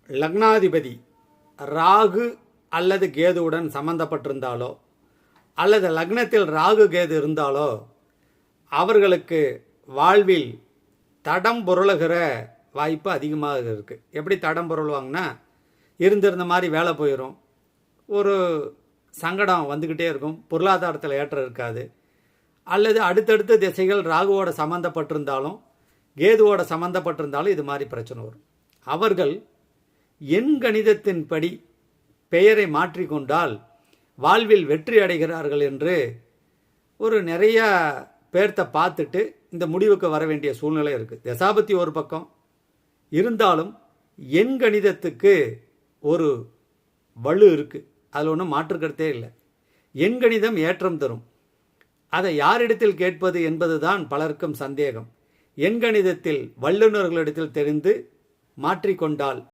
லக்னாதிபதி ராகு அல்லது கேதுவுடன் சம்பந்தப்பட்டிருந்தாலோ அல்லது லக்னத்தில் ராகு கேது இருந்தாலோ அவர்களுக்கு வாழ்வில் தடம் பொருளுகிற வாய்ப்பு அதிகமாக இருக்குது. எப்படி தடம் பொருள்வாங்கன்னா, இருந்திருந்த மாதிரி வேலை போயிடும், ஒரு சங்கடம் வந்துக்கிட்டே இருக்கும், பொருளாதாரத்தில் ஏற்றம் இருக்காது. அல்லது அடுத்தடுத்த திசைகள் ராகுவோட சம்மந்தப்பட்டிருந்தாலும் கேதுவோட சம்மந்தப்பட்டிருந்தாலும் இது மாதிரி பிரச்சனை வரும். அவர்கள் எண் கணிதத்தின்படி பெயரை மாற்றிக்கொண்டால் வாழ்வில் வெற்றி அடைகிறார்கள் என்று ஒரு நிறைய பேர்த்த பார்த்துட்டு இந்த முடிவுக்கு வர வேண்டிய சூழ்நிலை இருக்குது. தசாபத்தி ஒரு பக்கம் இருந்தாலும் எண் கணிதத்துக்கு ஒரு வலு இருக்குது, அதில் ஒன்றும் மாற்றுக்கருத்தே இல்லை. எண் கணிதம் ஏற்றம் தரும். அதை யாரிடத்தில் கேட்பது என்பதுதான் பலருக்கும் சந்தேகம். எண்கணிதத்தில் வல்லுநர்களிடத்தில் தெரிந்து மாற்றிக்கொண்டால்